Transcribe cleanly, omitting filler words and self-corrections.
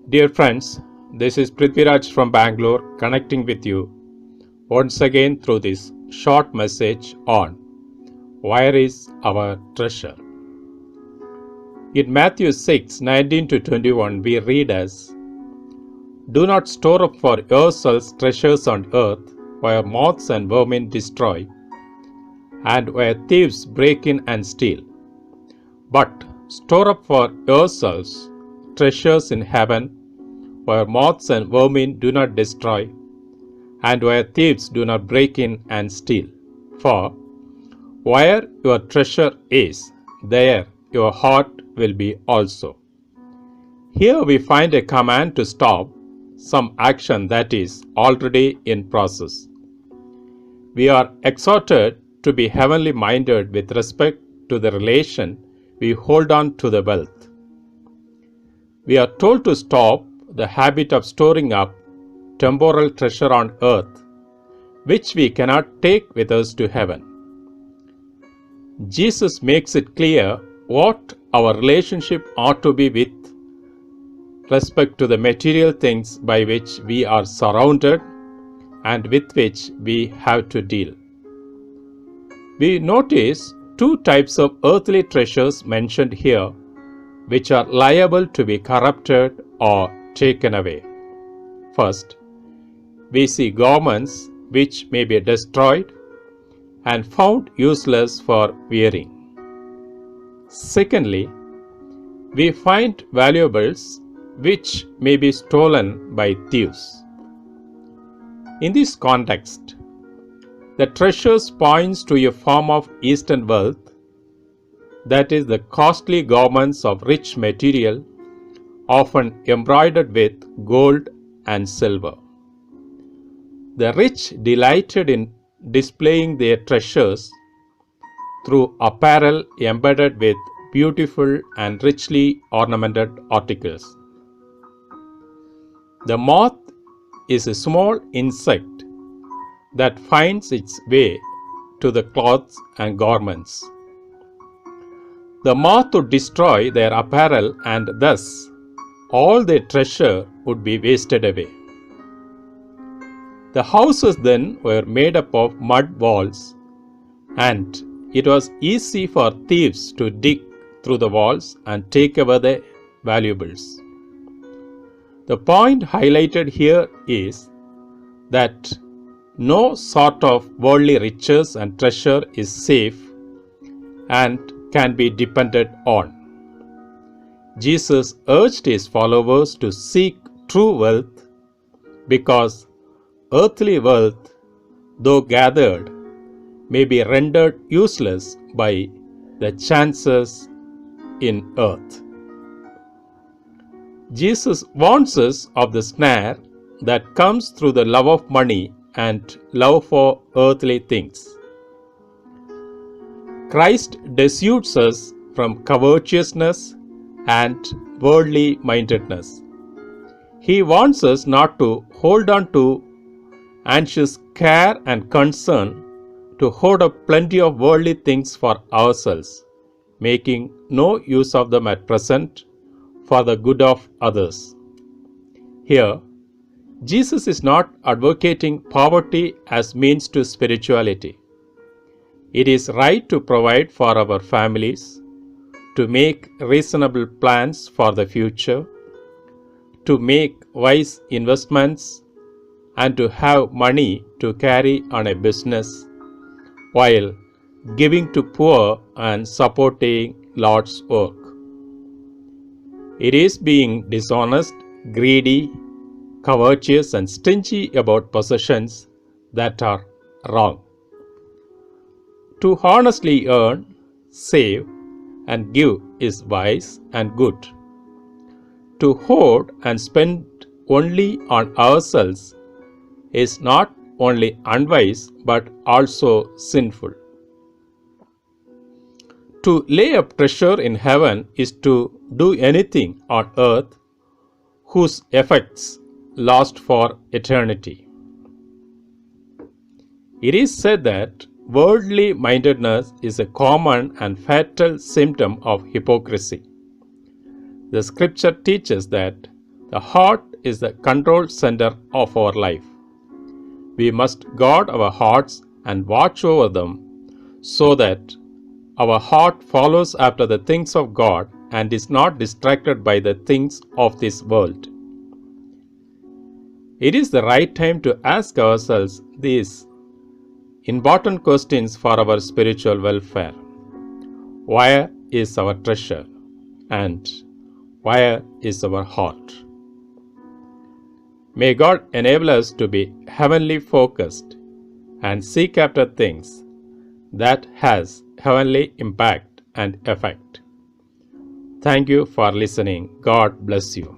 Dear friends, this is Prithviraj from Bangalore connecting with you once again through this short message on where is our treasure. In Matthew 6:19-21 we read as, "Do not store up for yourselves treasures on earth where moths and vermin destroy and where thieves break in and steal, but store up for yourselves treasures in heaven where moths and vermin do not destroy, and where thieves do not break in and steal. For where your treasure is, there your heart will be also." Here we find a command to stop some action that is already in process. We are exhorted to be heavenly minded with respect to the relation we hold on to the wealth. We are told to stop the habit of storing up temporal treasure on earth, which we cannot take with us to heaven. Jesus makes it clear what our relationship ought to be with respect to the material things by which we are surrounded and with which we have to deal. We notice two types of earthly treasures mentioned here, which are liable to be corrupted or taken away. First, we see garments which may be destroyed and found useless for wearing. Secondly, we find valuables which may be stolen by thieves. In this context, the treasures points to a form of Eastern wealth, that is the costly garments of rich material often embroidered with gold and silver. The rich delighted in displaying their treasures through apparel embedded with beautiful and richly ornamented articles. The moth is a small insect that finds its way to the cloths and garments. The moth would destroy their apparel, and thus all their treasure would be wasted away. The houses then were made up of mud walls, and it was easy for thieves to dig through the walls and take away the valuables. The point highlighted here is that no sort of worldly riches and treasure is safe and can be depended on. Jesus urged his followers to seek true wealth because earthly wealth, though gathered, may be rendered useless by the chances in earth. Jesus warns us of the snare that comes through the love of money and love for earthly things. Christ dissuades us from covetousness and worldly mindedness. He wants us not to hold on to anxious care and concern to hoard up plenty of worldly things for ourselves, making no use of them at present for the good of others. Here, Jesus is not advocating poverty as means to spirituality. It is right to provide for our families, to make reasonable plans for the future, to make wise investments, and to have money to carry on a business, while giving to poor and supporting Lord's work. It is being dishonest, greedy, covetous, and stingy about possessions that are wrong. To honestly earn, save, and give is wise and good. To hoard and spend only on ourselves is not only unwise but also sinful. To lay up treasure in heaven is to do anything on earth whose effects last for eternity. It is said that worldly mindedness is a common and fatal symptom of hypocrisy. The scripture teaches that The heart is the control center of our life. We must guard our hearts and watch over them so that our heart follows after the things of God and is not distracted by the things of this world. It is the right time to ask ourselves these important questions for our spiritual welfare. Where is our treasure? And where is our heart? May God enable us to be heavenly focused and seek after things that has heavenly impact and effect. Thank you for listening. God bless you.